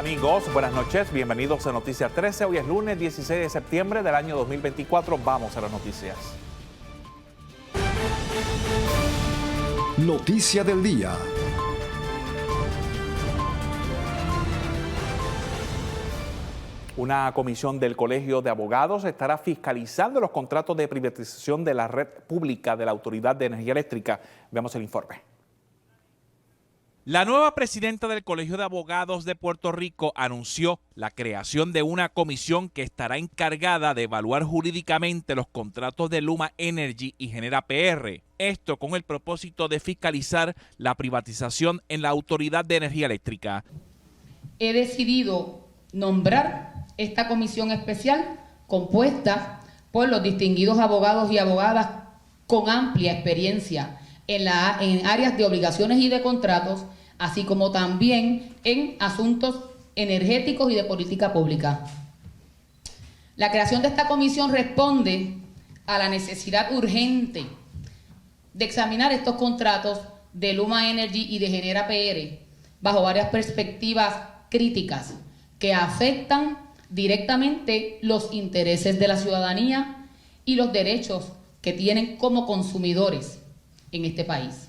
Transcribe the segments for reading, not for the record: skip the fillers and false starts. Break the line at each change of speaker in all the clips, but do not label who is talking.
amigos, buenas noches, bienvenidos a Noticias 13. Hoy es lunes 16 de septiembre del año 2024. Vamos a las noticias.
Noticia del día.
Una comisión del Colegio de Abogados estará fiscalizando los contratos de privatización de la red pública de la Autoridad de Energía Eléctrica. Veamos el informe.
La nueva presidenta del Colegio de Abogados de Puerto Rico anunció la creación de una comisión que estará encargada de evaluar jurídicamente los contratos de Luma Energy y Genera PR. Esto con el propósito de fiscalizar la privatización en la Autoridad de Energía Eléctrica.
He decidido nombrar esta comisión especial compuesta por los distinguidos abogados y abogadas con amplia experiencia en áreas de obligaciones y de contratos, así como también en asuntos energéticos y de política pública. La creación de esta comisión responde a la necesidad urgente de examinar estos contratos de Luma Energy y de Genera PR bajo varias perspectivas críticas que afectan directamente los intereses de la ciudadanía y los derechos que tienen como consumidores en este país.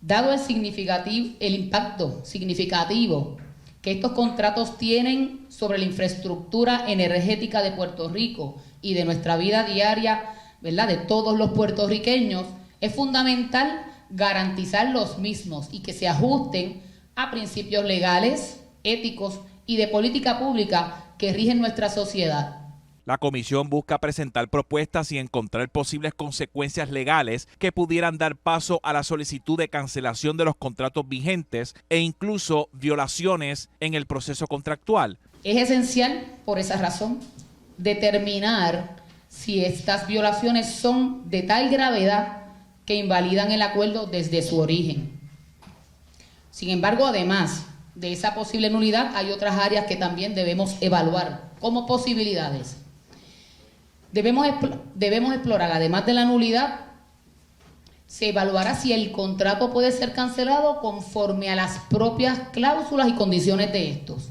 Dado el impacto significativo que estos contratos tienen sobre la infraestructura energética de Puerto Rico y de nuestra vida diaria, ¿verdad?, de todos los puertorriqueños, es fundamental garantizar los mismos y que se ajusten a principios legales, éticos y de política pública que rigen nuestra sociedad.
La comisión busca presentar propuestas y encontrar posibles consecuencias legales que pudieran dar paso a la solicitud de cancelación de los contratos vigentes e incluso violaciones en el proceso contractual.
Es esencial, por esa razón, determinar si estas violaciones son de tal gravedad que invalidan el acuerdo desde su origen. Sin embargo, además de esa posible nulidad, hay otras áreas que también debemos evaluar como posibilidades. Debemos explorar, además de la nulidad, se evaluará si el contrato puede ser cancelado conforme a las propias cláusulas y condiciones de estos,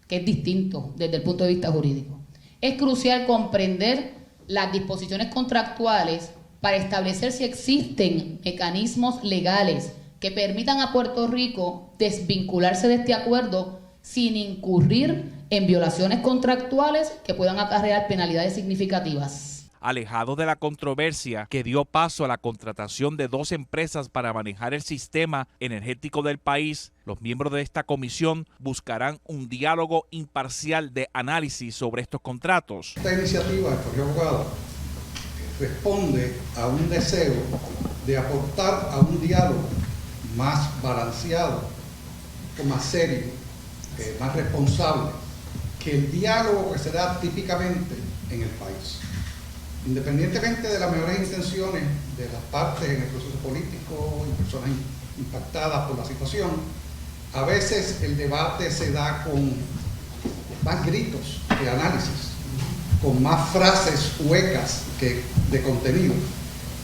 que es distinto desde el punto de vista jurídico. Es crucial comprender las disposiciones contractuales para establecer si existen mecanismos legales que permitan a Puerto Rico desvincularse de este acuerdo sin incurrir en violaciones contractuales que puedan acarrear penalidades significativas.
Alejado de la controversia que dio paso a la contratación de 2 empresas para manejar el sistema energético del país, los miembros de esta comisión buscarán un diálogo imparcial de análisis sobre estos contratos.
Esta iniciativa del Colegio de Abogados responde a un deseo de aportar a un diálogo más balanceado, más serio, más responsable que el diálogo que se da típicamente en el país. Independientemente de las mejores intenciones de las partes en el proceso político y personas impactadas por la situación, a veces el debate se da con más gritos que análisis, con más frases huecas que de contenido.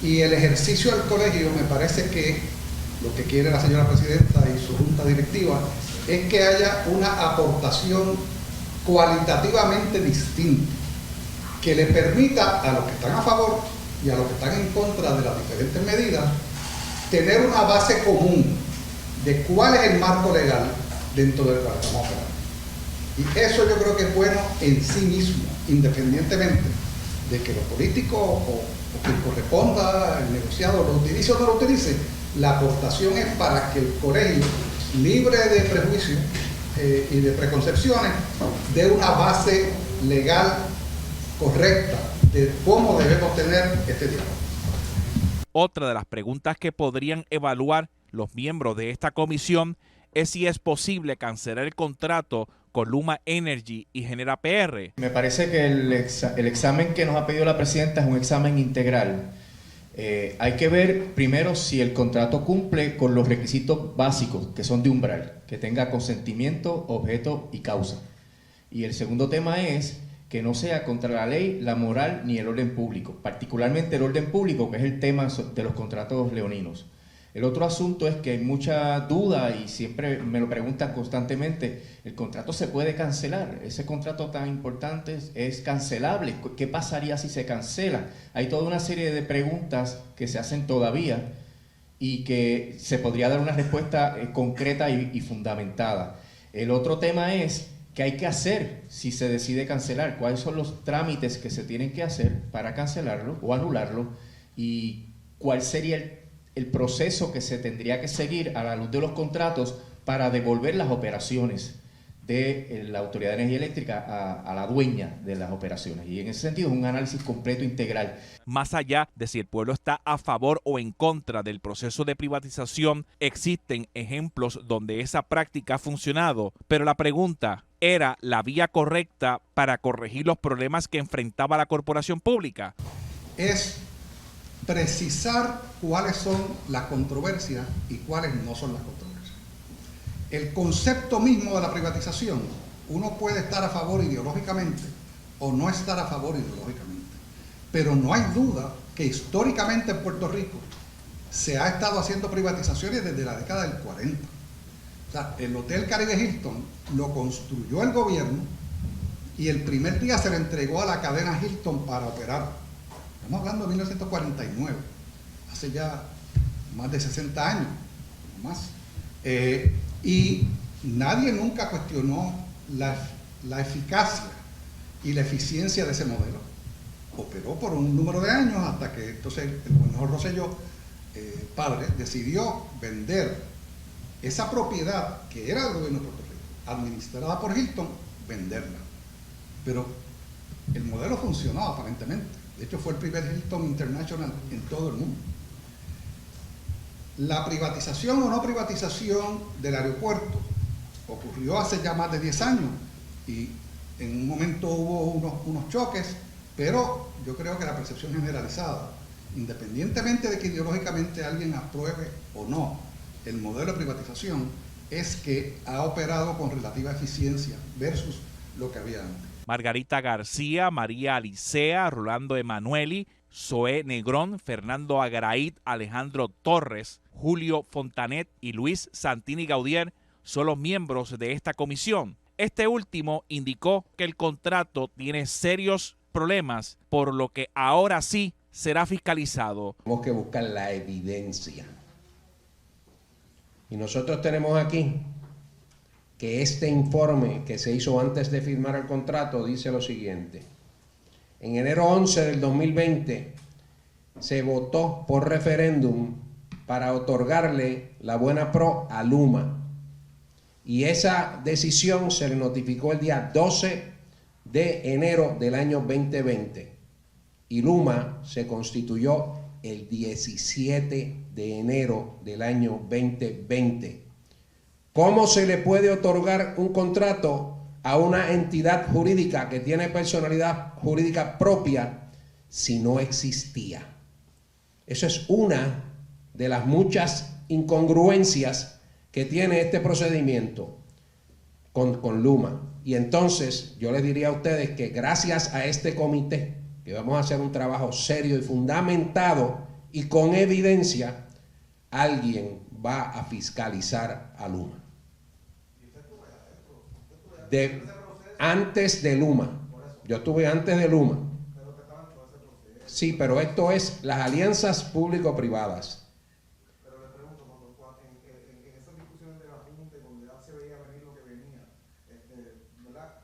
Y el ejercicio del colegio, me parece que lo que quiere la señora presidenta y su junta directiva es que haya una aportación cualitativamente distinta que le permita a los que están a favor y a los que están en contra de las diferentes medidas tener una base común de cuál es el marco legal dentro del cual estamos operando. Y eso yo creo que es bueno en sí mismo, independientemente de que los políticos o quien corresponda, el negociado, lo utilice o no lo utilice. La aportación es para que el colegio, libre de prejuicios y de preconcepciones, dé una base legal correcta de cómo debemos tener este diálogo.
Otra de las preguntas que podrían evaluar los miembros de esta comisión es si es posible cancelar el contrato con Luma Energy y Genera PR.
Me parece que el examen que nos ha pedido la presidenta es un examen integral. Hay que ver primero si el contrato cumple con los requisitos básicos, que son de umbral, que tenga consentimiento, objeto y causa. Y el segundo tema es que no sea contra la ley, la moral ni el orden público, particularmente el orden público, que es el tema de los contratos leoninos. El otro asunto es que hay mucha duda y siempre me lo preguntan constantemente, ¿el contrato se puede cancelar? ¿Ese contrato tan importante es cancelable? ¿Qué pasaría si se cancela? Hay toda una serie de preguntas que se hacen todavía y que se podría dar una respuesta concreta y fundamentada. El otro tema es qué hay que hacer si se decide cancelar, cuáles son los trámites que se tienen que hacer para cancelarlo o anularlo y cuál sería el proceso que se tendría que seguir a la luz de los contratos para devolver las operaciones de la Autoridad de Energía Eléctrica a la dueña de las operaciones. Y en ese sentido es un análisis completo integral.
Más allá de si el pueblo está a favor o en contra del proceso de privatización, existen ejemplos donde esa práctica ha funcionado, pero la pregunta, ¿era la vía correcta para corregir los problemas que enfrentaba la corporación pública?
Es precisar cuáles son las controversias y cuáles no son las controversias. El concepto mismo de la privatización, uno puede estar a favor ideológicamente o no estar a favor ideológicamente, pero no hay duda que históricamente en Puerto Rico se ha estado haciendo privatizaciones desde la década del 40. O sea, el Hotel Caribe Hilton lo construyó el gobierno y el primer día se le entregó a la cadena Hilton para operar. Estamos hablando de 1949, hace ya más de 60 años, o más. Y nadie nunca cuestionó la eficacia y la eficiencia de ese modelo. Operó por un número de años hasta que entonces el gobernador Rosselló, padre, decidió vender esa propiedad que era del gobierno de Puerto Rico, administrada por Hilton, venderla. Pero el modelo funcionó aparentemente. De hecho, fue el primer Hilton International en todo el mundo. La privatización o no privatización del aeropuerto ocurrió hace ya más de 10 años y en un momento hubo unos choques, pero yo creo que la percepción generalizada, independientemente de que ideológicamente alguien apruebe o no el modelo de privatización, es que ha operado con relativa eficiencia versus lo que había antes.
Margarita García, María Alicea, Rolando Emanueli, Zoé Negrón, Fernando Agaraid, Alejandro Torres, Julio Fontanet y Luis Santini Gaudier son los miembros de esta comisión. Este último indicó que el contrato tiene serios problemas, por lo que ahora sí será fiscalizado.
Tenemos que buscar la evidencia. Y nosotros tenemos aquí que este informe que se hizo antes de firmar el contrato dice lo siguiente. En enero 11 del 2020 se votó por referéndum para otorgarle la buena pro a Luma. Y esa decisión se le notificó el día 12 de enero del año 2020. Y Luma se constituyó el 17 de enero del año 2020. ¿Cómo se le puede otorgar un contrato a una entidad jurídica que tiene personalidad jurídica propia si no existía? Eso es una de las muchas incongruencias que tiene este procedimiento con Luma. Y entonces yo les diría a ustedes que gracias a este comité, que vamos a hacer un trabajo serio y fundamentado y con evidencia, alguien va a fiscalizar a Luma. Antes de Luma. Yo estuve antes de Luma. Sí, pero esto es las alianzas público-privadas.
Pero le pregunto, en esas discusiones de la Junta, donde ya se veía venir lo que venía, ¿verdad?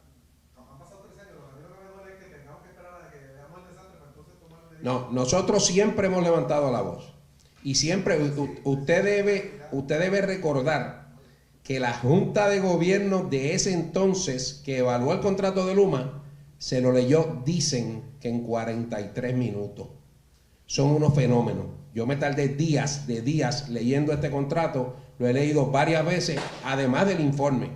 Han pasado 3 años, lo que me duele es que tengamos que esperar a que veamos el desastre para entonces tomar medidas.
No, nosotros siempre hemos levantado la voz. Y siempre, usted debe recordar que la Junta de Gobierno de ese entonces que evaluó el contrato de Luma, se lo leyó, dicen que en 43 minutos. Son unos fenómenos. Yo me tardé días leyendo este contrato, lo he leído varias veces, además del informe.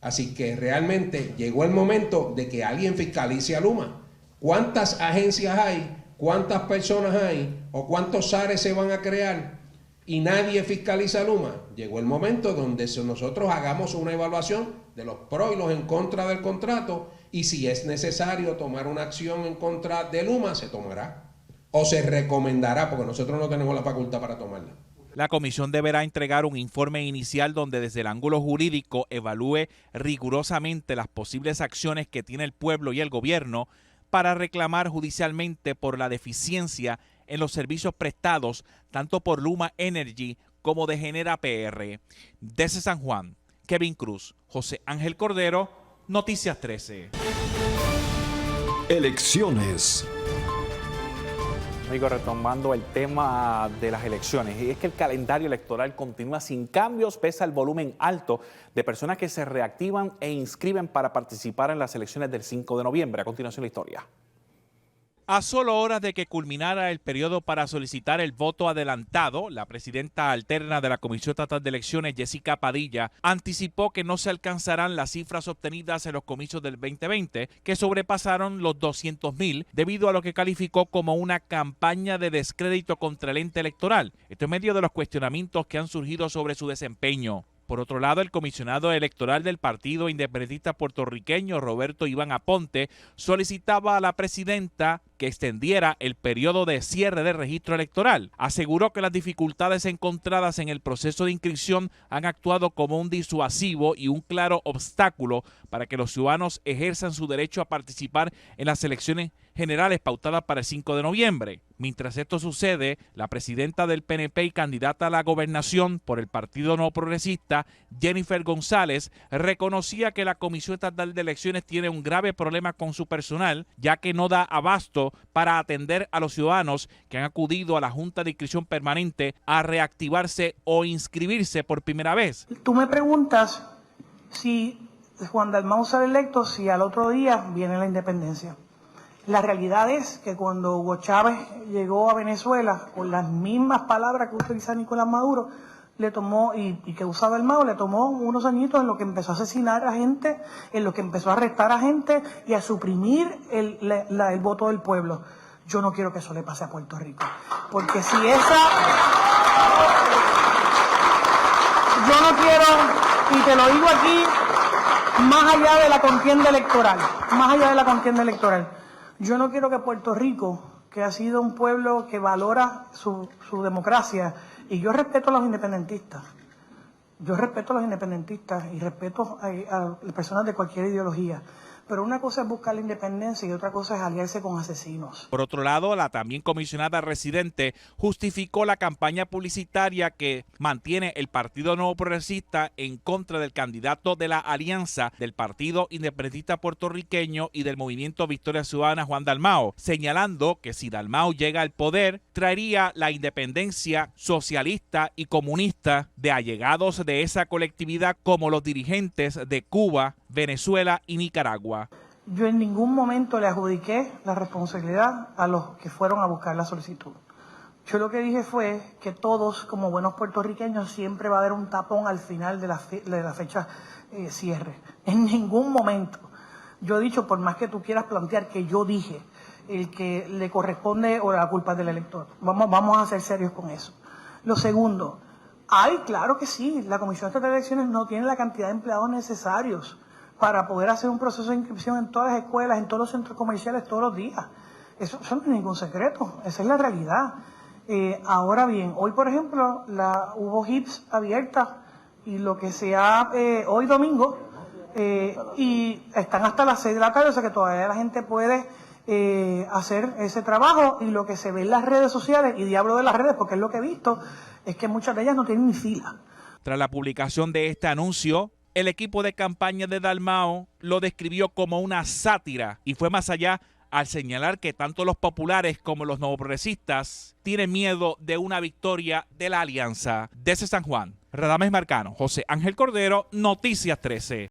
Así que realmente llegó el momento de que alguien fiscalice a Luma. ¿Cuántas agencias hay? ¿Cuántas personas hay? ¿O cuántos SARES se van a crear? Y nadie fiscaliza a Luma. Llegó el momento donde nosotros hagamos una evaluación de los pros y los en contra del contrato, y si es necesario tomar una acción en contra de Luma, se tomará o se recomendará, porque nosotros no tenemos la facultad para tomarla.
La comisión deberá entregar un informe inicial donde desde el ángulo jurídico evalúe rigurosamente las posibles acciones que tiene el pueblo y el gobierno para reclamar judicialmente por la deficiencia en los servicios prestados tanto por Luma Energy como de Genera PR. Desde San Juan, Kevin Cruz, José Ángel Cordero, Noticias 13.
Elecciones.
Amigo, retomando el tema de las elecciones, y es que el calendario electoral continúa sin cambios pese al volumen alto de personas que se reactivan e inscriben para participar en las elecciones del 5 de noviembre. A continuación la historia.
A solo horas de que culminara el periodo para solicitar el voto adelantado, la presidenta alterna de la Comisión Estatal de Elecciones, Jessica Padilla, anticipó que no se alcanzarán las cifras obtenidas en los comicios del 2020, que sobrepasaron los 200,000, debido a lo que calificó como una campaña de descrédito contra el ente electoral. Esto en medio de los cuestionamientos que han surgido sobre su desempeño. Por otro lado, el comisionado electoral del Partido Independentista Puertorriqueño, Roberto Iván Aponte, solicitaba a la presidenta que extendiera el periodo de cierre del registro electoral. Aseguró que las dificultades encontradas en el proceso de inscripción han actuado como un disuasivo y un claro obstáculo para que los ciudadanos ejerzan su derecho a participar en las elecciones generales pautadas para el 5 de noviembre. Mientras esto sucede, la presidenta del PNP y candidata a la gobernación por el Partido Nuevo Progresista, Jennifer González, reconocía que la Comisión Estatal de Elecciones tiene un grave problema con su personal, ya que no da abasto para atender a los ciudadanos que han acudido a la Junta de Inscripción Permanente a reactivarse o inscribirse por primera vez.
Tú me preguntas si Juan Dalmau sale electo, si al otro día viene la independencia. La realidad es que cuando Hugo Chávez llegó a Venezuela, con las mismas palabras que utiliza Nicolás Maduro, le tomó, y que usaba el Mao, le tomó unos añitos en lo que empezó a asesinar a gente, en lo que empezó a arrestar a gente y a suprimir el voto del pueblo. Yo no quiero que eso le pase a Puerto Rico, porque si esa... Yo no quiero, y te lo digo aquí, más allá de la contienda electoral, yo no quiero que Puerto Rico, que ha sido un pueblo que valora su democracia, y yo respeto a los independentistas, y respeto a personas de cualquier ideología, pero una cosa es buscar la independencia y otra cosa es aliarse con asesinos.
Por otro lado, la también comisionada residente justificó la campaña publicitaria que mantiene el Partido Nuevo Progresista en contra del candidato de la alianza del Partido Independentista Puertorriqueño y del Movimiento Victoria Ciudadana, Juan Dalmau, señalando que si Dalmau llega al poder, traería la independencia socialista y comunista de allegados de esa colectividad como los dirigentes de Cuba, Venezuela y Nicaragua.
Yo en ningún momento le adjudiqué la responsabilidad a los que fueron a buscar la solicitud. Yo lo que dije fue que todos, como buenos puertorriqueños, siempre va a haber un tapón al final de la fecha cierre. En ningún momento. Yo he dicho, por más que tú quieras plantear que yo dije, el que le corresponde o la culpa del elector. Vamos a ser serios con eso. Lo segundo, claro que sí, la Comisión Estatal de Elecciones no tiene la cantidad de empleados necesarios para poder hacer un proceso de inscripción en todas las escuelas, en todos los centros comerciales todos los días. Eso no es ningún secreto, esa es la realidad. Ahora bien, hoy por ejemplo hubo HIPS abiertas y lo que sea hoy domingo y están hasta las 6 de la tarde, o sea que todavía la gente puede hacer ese trabajo, y lo que se ve en las redes sociales, y diablo de las redes porque es lo que he visto, es que muchas de ellas no tienen ni fila.
Tras la publicación de este anuncio, el equipo de campaña de Dalmau lo describió como una sátira y fue más allá al señalar que tanto los populares como los novoprogresistas tienen miedo de una victoria de la alianza. Desde San Juan, Radames Marcano, José Ángel Cordero, Noticias 13.